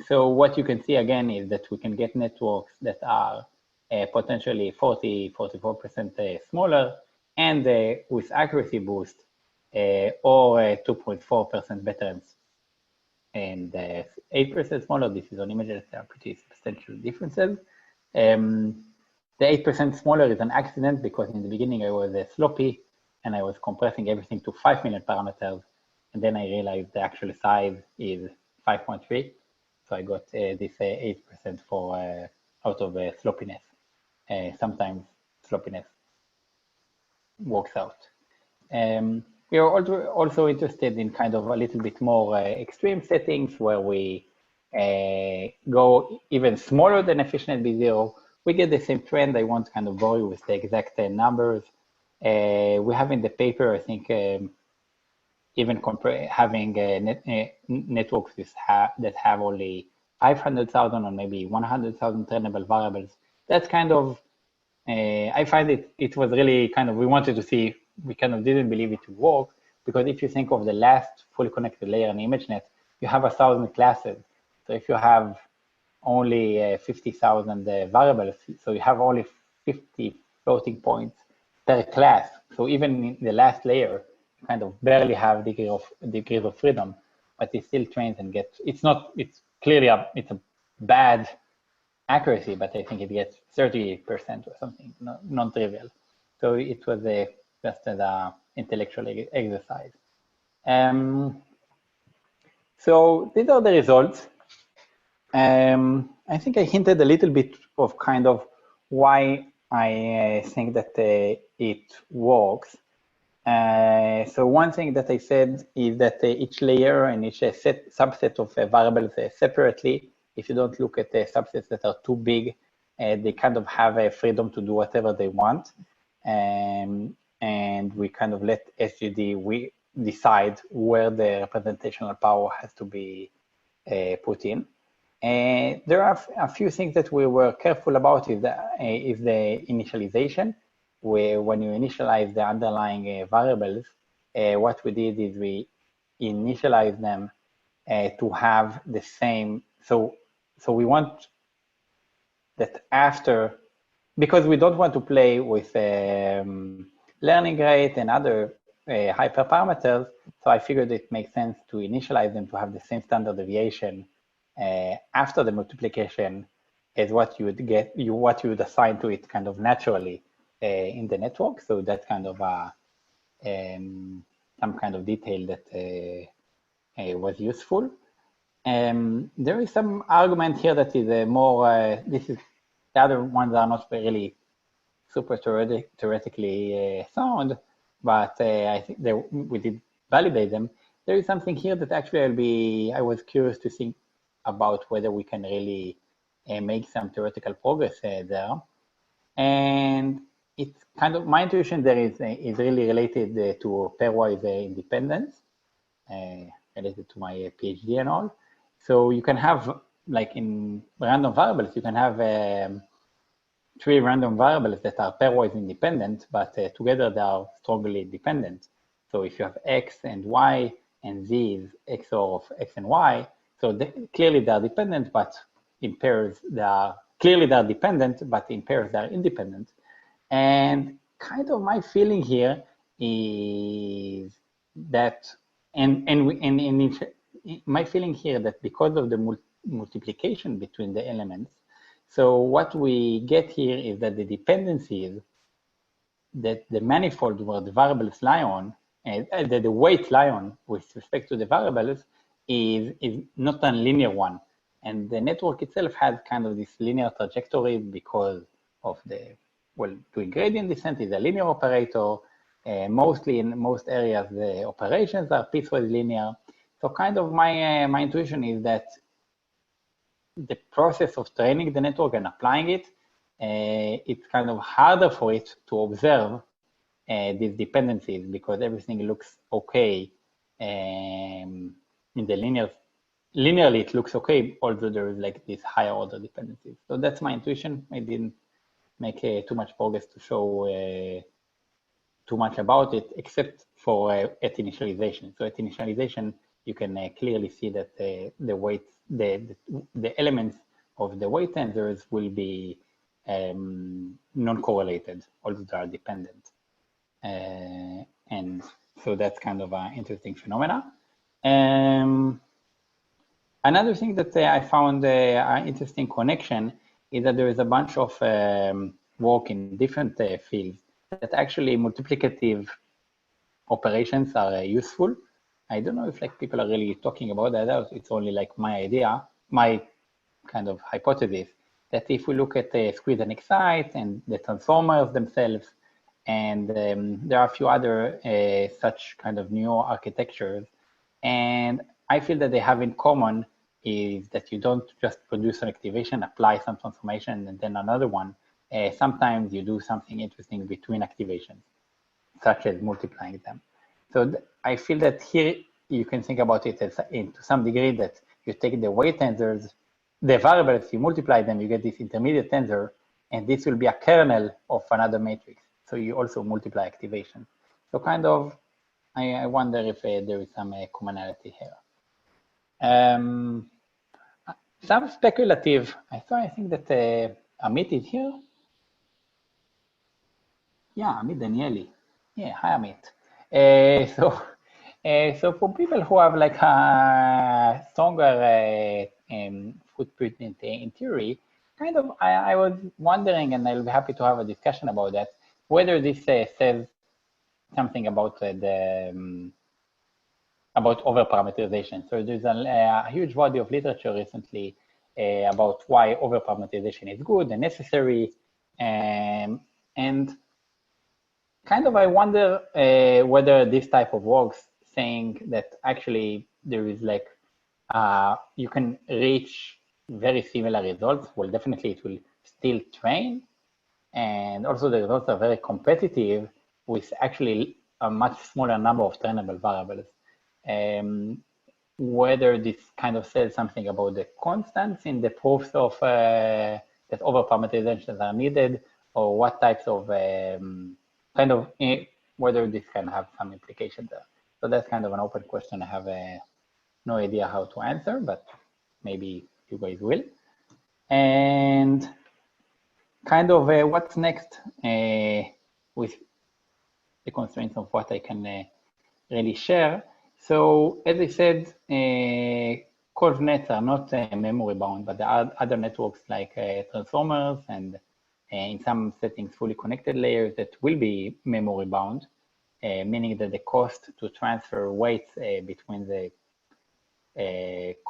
Speaker 2: So what you can see again is that we can get networks that are potentially 44% smaller and with accuracy boost or 2.4% better and 8% smaller. This is on images that are pretty substantial differences. The 8% smaller is an accident because in the beginning I was sloppy and I was compressing everything to 5 million parameters. And then I realized the actual size is 5.3. So I got this 8% for out of sloppiness. Sometimes sloppiness works out. We are also interested in kind of a little bit more extreme settings where we go even smaller than efficient B0. We get the same trend. I won't kind of bore you with the exact numbers. We have in the paper, I think, even having networks that have only 500,000 or maybe 100,000 trainable variables. That's kind of, I find it was really kind of, we wanted to see, we kind of didn't believe it would work, because if you think of the last fully connected layer in ImageNet, you have 1,000 classes. So if you have only 50,000 variables, so you have only 50 floating points per class. So even in the last layer, you kind of barely have degrees of freedom, but it still trains and gets, it's clearly it's a bad accuracy, but I think it gets 30% or something, non-trivial. So it was just an intellectual exercise. So these are the results. I think I hinted a little bit of kind of why I think that it works. So one thing that I said is that each layer and each subset of variables separately, if you don't look at the subsets that are too big, they kind of have a freedom to do whatever they want. And we kind of let SGD decide where the representational power has to be put in. There are a few things that we were careful about is the initialization, where when you initialize the underlying variables, what we did is we initialize them to have the same. So we want that after, because we don't want to play with learning rate and other hyperparameters, so I figured it makes sense to initialize them to have the same standard deviation after the multiplication as what you would get, what you would assign to it kind of naturally in the network. So that's kind of some kind of detail that was useful. There is some argument here that is more, the other ones are not really super theoretically sound, but I think we did validate them. There is something here that actually I was curious to think about whether we can really make some theoretical progress there. And it's kind of, my intuition there is really related to pairwise independence, related to my PhD and all. So you can have, like in random variables, you can have 3 random variables that are pairwise independent, but together they are strongly dependent. So if you have X and Y and Z is XOR of X and Y, so clearly they are dependent, but in pairs clearly they are dependent, but in pairs they are independent. And kind of my feeling here is that, my feeling here that because of the multiplication between the elements, so what we get here is that the dependencies that the manifold where the variables lie on, the weight lie on with respect to the variables is not a linear one. And the network itself has kind of this linear trajectory because of doing gradient descent is a linear operator. Mostly in most areas, the operations are piecewise linear. So kind of my intuition is that the process of training the network and applying it, it's kind of harder for it to observe these dependencies because everything looks okay in the linearly it looks okay, although there is like these higher order dependencies. So that's my intuition. I didn't make too much progress to show too much about it, except for at initialization. So at initialization, you can clearly see that the weight, the elements of the weight tensors will be non-correlated, although they are dependent. And so that's kind of an interesting phenomena. Another thing that I found an interesting connection is that there is a bunch of work in different fields that actually multiplicative operations are useful. I don't know if like people are really talking about that. It's only like my idea, my kind of hypothesis, that if we look at the squeeze and excite and the transformers themselves, And there are a few other such kind of new architectures. And I feel that they have in common is that you don't just produce an activation, apply some transformation, and then another one. Sometimes you do something interesting between activations, such as multiplying them. So I feel that here you can think about it as, to some degree, that you take the weight tensors, the variables, you multiply them, you get this intermediate tensor, and this will be a kernel of another matrix. So you also multiply activation. So kind of, I wonder if there is some commonality here. Some speculative, I think that Amit is here. Yeah, Amit Danieli. Yeah, hi Amit. So for people who have like a stronger footprint in theory, kind of, I was wondering, and I'll be happy to have a discussion about that, whether this says something about about overparameterization. So there's a huge body of literature recently about why overparameterization is good and necessary, and kind of I wonder whether this type of works saying that actually there is like you can reach very similar results. Well, definitely it will still train, and also the results are very competitive with actually a much smaller number of trainable variables. Whether this kind of says something about the constants in the proofs of that overparameterizations are needed, or what types of kind of whether this can have some implication there. So that's kind of an open question. I have no idea how to answer, but maybe you guys will. And kind of what's next with the constraints of what I can really share. So as I said, ConvNets are not memory bound, but there are other networks like transformers and in some settings fully connected layers that will be memory bound, meaning that the cost to transfer weights between the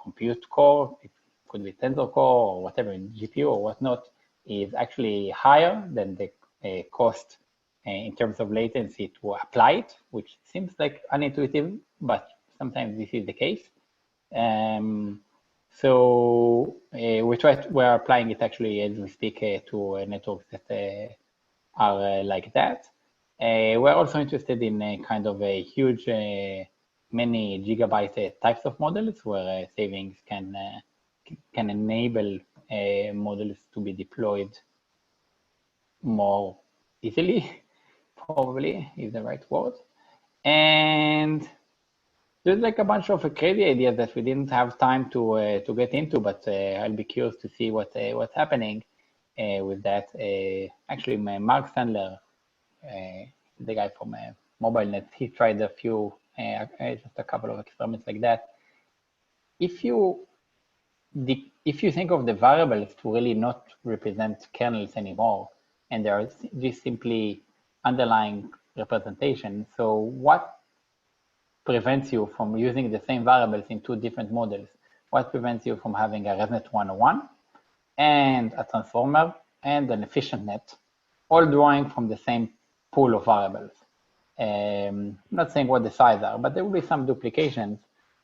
Speaker 2: compute core, it could be tensor core or whatever, in GPU or whatnot, is actually higher than the cost in terms of latency to apply it, which seems like unintuitive, but sometimes this is the case. So we're applying it actually as we speak to networks that are like that. We're also interested in kind of a huge, many gigabyte types of models where savings can enable models to be deployed more easily, probably is the right word. And there's like a bunch of crazy ideas that we didn't have time to get into, but I'll be curious to see what's happening with that. Actually, Mark Sandler, the guy from MobileNet, he tried a few, just a couple of experiments like that. If you think of the variables to really not represent kernels anymore, and they are just simply underlying representation, so what prevents you from using the same variables in two different models? What prevents you from having a ResNet 101 and a transformer and an efficient net, all drawing from the same pool of variables? Not saying what the size are, but there will be some duplications,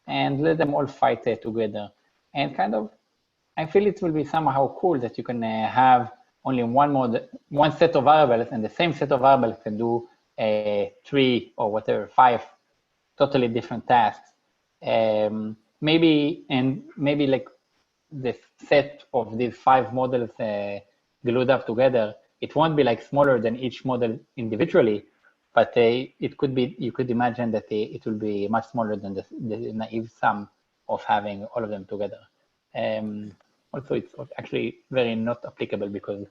Speaker 2: and let them all fight together. And kind of, I feel it will be somehow cool that you can have only one set of variables, and the same set of variables can do 3 or whatever, 5 totally different tasks. Maybe like the set of these 5 models glued up together, it won't be like smaller than each model individually, but it could be, you could imagine that it will be much smaller than the naive sum of having all of them together. Also, it's actually very not applicable because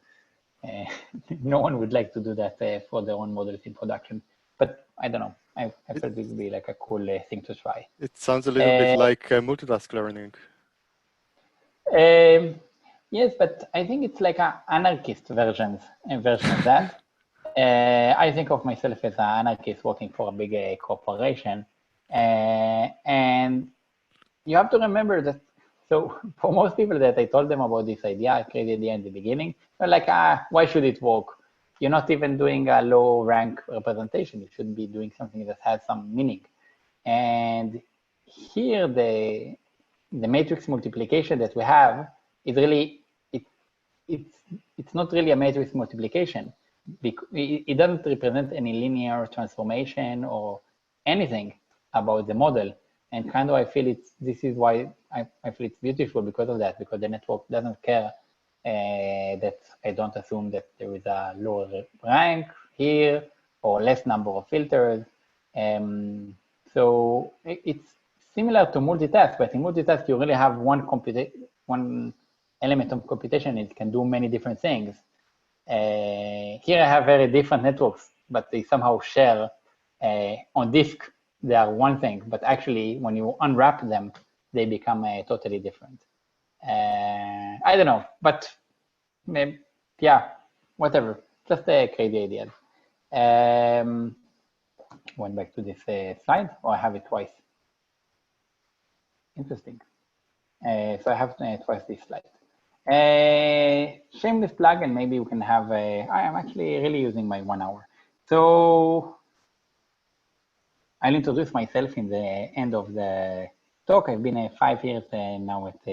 Speaker 2: no one would like to do that for their own models in production. But I don't know. I thought it would be like a cool thing to try.
Speaker 3: It sounds a little bit like multitask learning.
Speaker 2: Yes, but I think it's like an anarchist version of that. I think of myself as an anarchist working for a big corporation. And you have to remember that, so for most people that I told them about this idea, crazy idea in the beginning, they're like, why should it work? you're not even doing a low rank representation. You should be doing something that has some meaning. And here, the matrix multiplication that we have is really, it's not really a matrix multiplication. It doesn't represent any linear transformation or anything about the model. And kind of I feel this is why I feel it's beautiful because of that, because the network doesn't care that I don't assume that there is a lower rank here or less number of filters. So it's similar to multitask, but in multitask you really have one element of computation. It can do many different things. Here I have very different networks, but they somehow share on disk. They are one thing, but actually when you unwrap them, they become totally different. I don't know, but maybe, yeah, whatever. Just crazy ideas. Went back to this slide, or I have it twice. Interesting. So I have twice this slide. Shameless plug, and maybe we can have I am actually really using my 1 hour. So I'll introduce myself in the end of the talk. I've been 5 years now at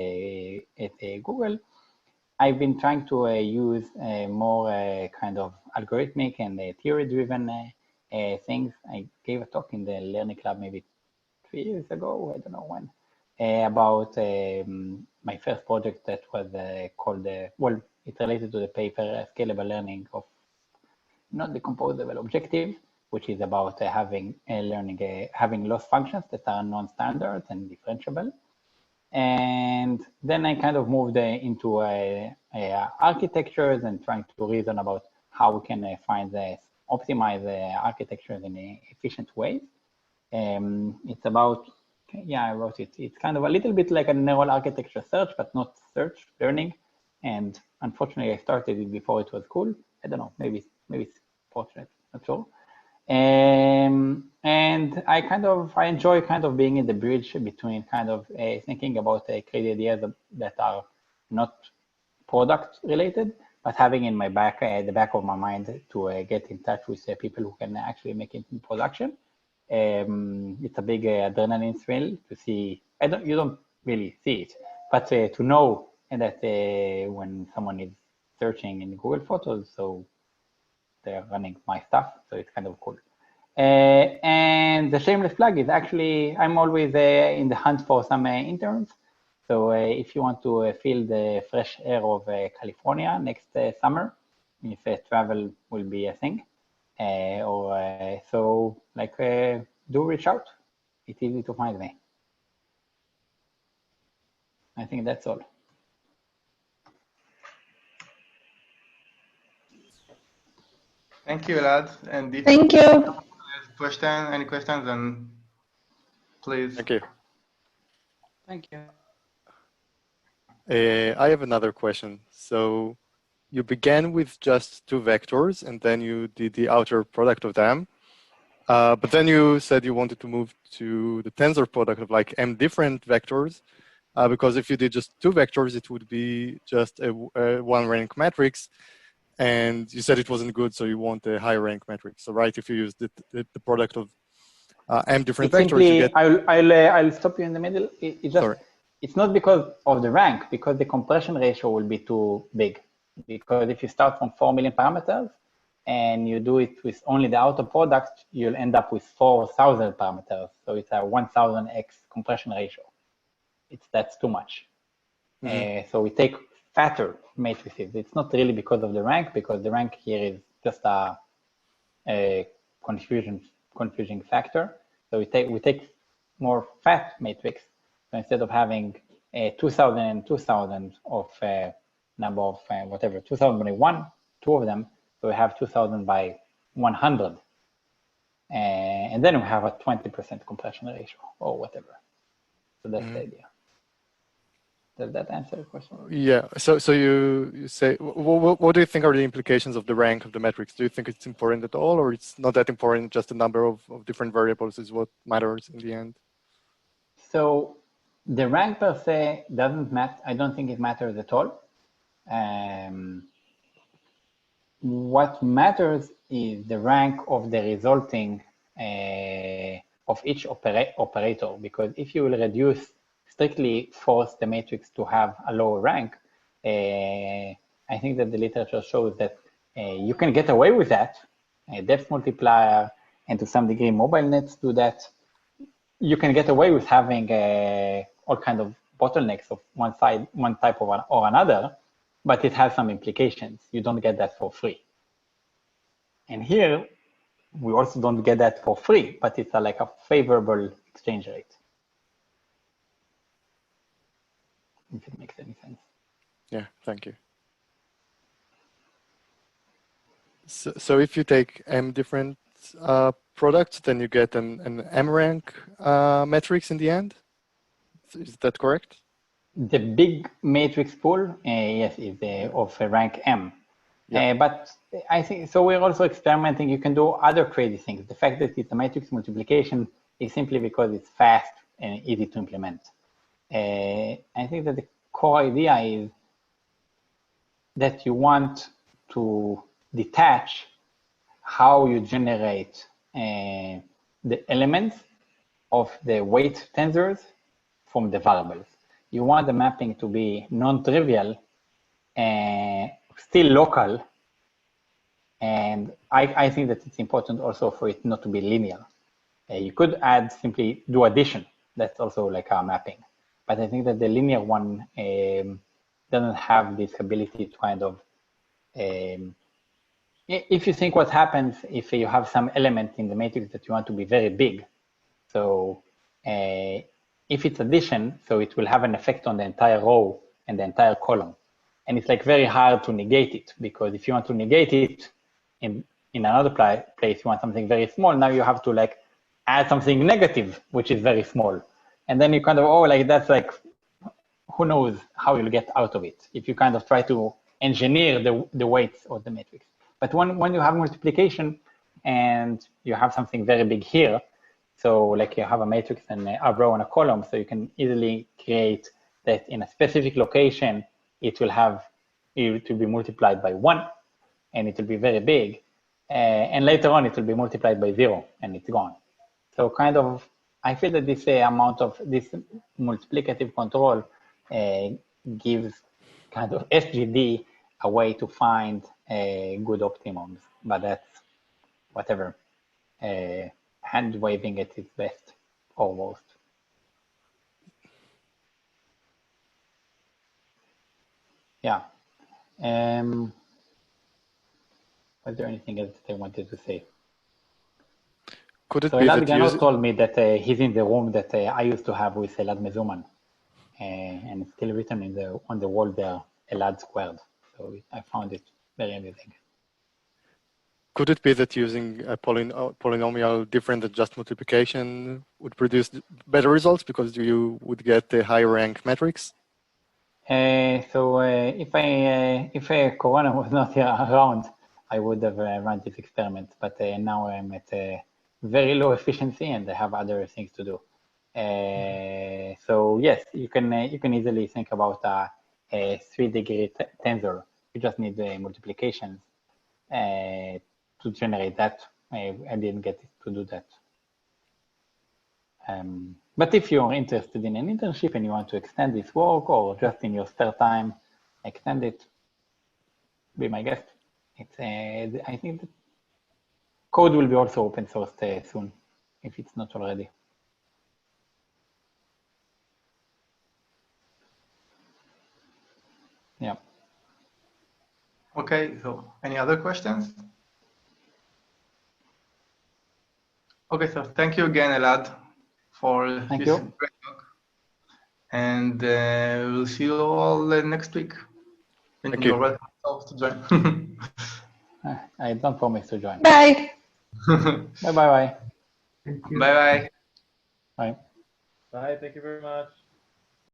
Speaker 2: Google. I've been trying to use more kind of algorithmic and theory-driven things. I gave a talk in the Learning Club maybe 3 years ago, I don't know when, about my first project that was called, well, it's related to the paper Scalable Learning of Not Decomposable Objectives, which is about having having loss functions that are non-standard and differentiable. And then I kind of moved into architectures and trying to reason about how we can optimize architectures in efficient ways. It's about, yeah, I wrote it. It's kind of a little bit like a neural architecture search, but not search, learning. And unfortunately, I started it before it was cool. I don't know, maybe it's fortunate, not sure. And I enjoy kind of being in the bridge between kind of thinking about crazy ideas that are not product related, but having in my the back of my mind to get in touch with people who can actually make it in production. It's a big adrenaline thrill to see. You don't really see it, but to know that when someone is searching in Google Photos, so they're running my stuff, so it's kind of cool. And the shameless plug is actually, I'm always in the hunt for some interns. So if you want to feel the fresh air of California next summer, if travel will be a thing, so like do reach out. It's easy to find me. I think that's all.
Speaker 1: Thank you, Elad. And if
Speaker 5: Thank you.
Speaker 1: Any questions, then please.
Speaker 3: Thank you.
Speaker 2: Thank you.
Speaker 3: I have another question. So you began with just 2 vectors, and then you did the outer product of them. But then you said you wanted to move to the tensor product of like m different vectors, because if you did just 2 vectors, it would be just a 1 rank matrix. And you said it wasn't good, so you want a high rank matrix. So right, if you use the product of m different vectors,
Speaker 2: simply,
Speaker 3: you get...
Speaker 2: I'll stop you in the middle.
Speaker 3: Sorry.
Speaker 2: It's not because of the rank, because the compression ratio will be too big. Because if you start from 4 million parameters and you do it with only the outer product, you'll end up with 4,000 parameters. So it's a 1,000x compression ratio. That's too much. Mm-hmm. So we take fatter matrices. It's not really because of the rank, because the rank here is just a confusing factor. So we take more fat matrix. So instead of having 2,000 and 2,000 of number of whatever, 2,000 by 1, 2 of them. So we have 2,000 by 100. And then we have a 20% compression ratio or whatever. So that's the idea. Does that answer the question?
Speaker 3: Yeah. So you say, what do you think are the implications of the rank of the metrics? Do you think it's important at all, or it's not that important? Just the number of different variables is what matters in the end.
Speaker 2: So the rank per se doesn't matter. I don't think it matters at all. what matters is the rank of the resulting of each operator, because if you will reduce, strictly force the matrix to have a lower rank, I think that the literature shows that you can get away with that. Depth multiplier and to some degree mobile nets do that. You can get away with having all kind of bottlenecks of one type or another, but it has some implications. You don't get that for free. And here, we also don't get that for free, but it's like a favorable exchange rate. If it makes any sense.
Speaker 3: Yeah, thank you. So if you take m different products, then you get an m rank matrix in the end. Is that correct?
Speaker 2: The big matrix pool, yes, is of rank m. Yeah. But I think, so we're also experimenting. You can do other crazy things. The fact that it's a matrix multiplication is simply because it's fast and easy to implement. I think that the core idea is that you want to detach how you generate the elements of the weight tensors from the variables. You want the mapping to be non-trivial, still local, and I think that it's important also for it not to be linear. You could add simply do addition. That's also like a mapping. But I think that the linear one doesn't have this ability to kind of, if you think what happens if you have some element in the matrix that you want to be very big. So if it's addition, so it will have an effect on the entire row and the entire column. And it's like very hard to negate it, because if you want to negate it in another place, you want something very small. Now you have to like add something negative, which is very small. And then you kind of, oh, like that's like, who knows how you'll get out of it if you kind of try to engineer the weights of the matrix. But when you have multiplication and you have something very big here, so like you have a matrix and a row and a column, so you can easily create that in a specific location, it will be multiplied by 1, and it will be very big. And later on, it will be multiplied by 0, and it's gone. So kind of, I feel that this amount of this multiplicative control gives kind of SGD a way to find good optimums, but that's whatever. Hand waving at its best, almost. Yeah. Was there anything else that I wanted to say?
Speaker 3: Could it
Speaker 2: so
Speaker 3: be
Speaker 2: Elad
Speaker 3: that
Speaker 2: Eban told me that he's in the room that I used to have with Elad Mezuman, and it's still written on the wall there, Elad squared. So I found it very amusing.
Speaker 3: Could it be that using a polynomial different than just multiplication would produce better results because you would get a higher rank matrix?
Speaker 2: So if Corona was not here around, I would have run this experiment. But now I'm at very low efficiency and I have other things to do. So yes, you can easily think about a 3-degree tensor. You just need the multiplications to generate that. I didn't get to do that. But if you're interested in an internship and you want to extend this work, or just in your spare time, extend it, be my guest. It's I think the code will be also open sourced soon, if it's not already. Yeah.
Speaker 1: Okay, so any other questions? Okay, so thank you again, Elad, for this great talk. And we'll see you all next week.
Speaker 3: Thank you.
Speaker 1: You're welcome to join.
Speaker 2: I don't promise to join.
Speaker 5: Bye.
Speaker 2: Bye.
Speaker 1: Bye.
Speaker 2: Bye.
Speaker 5: Bye. Thank you very much.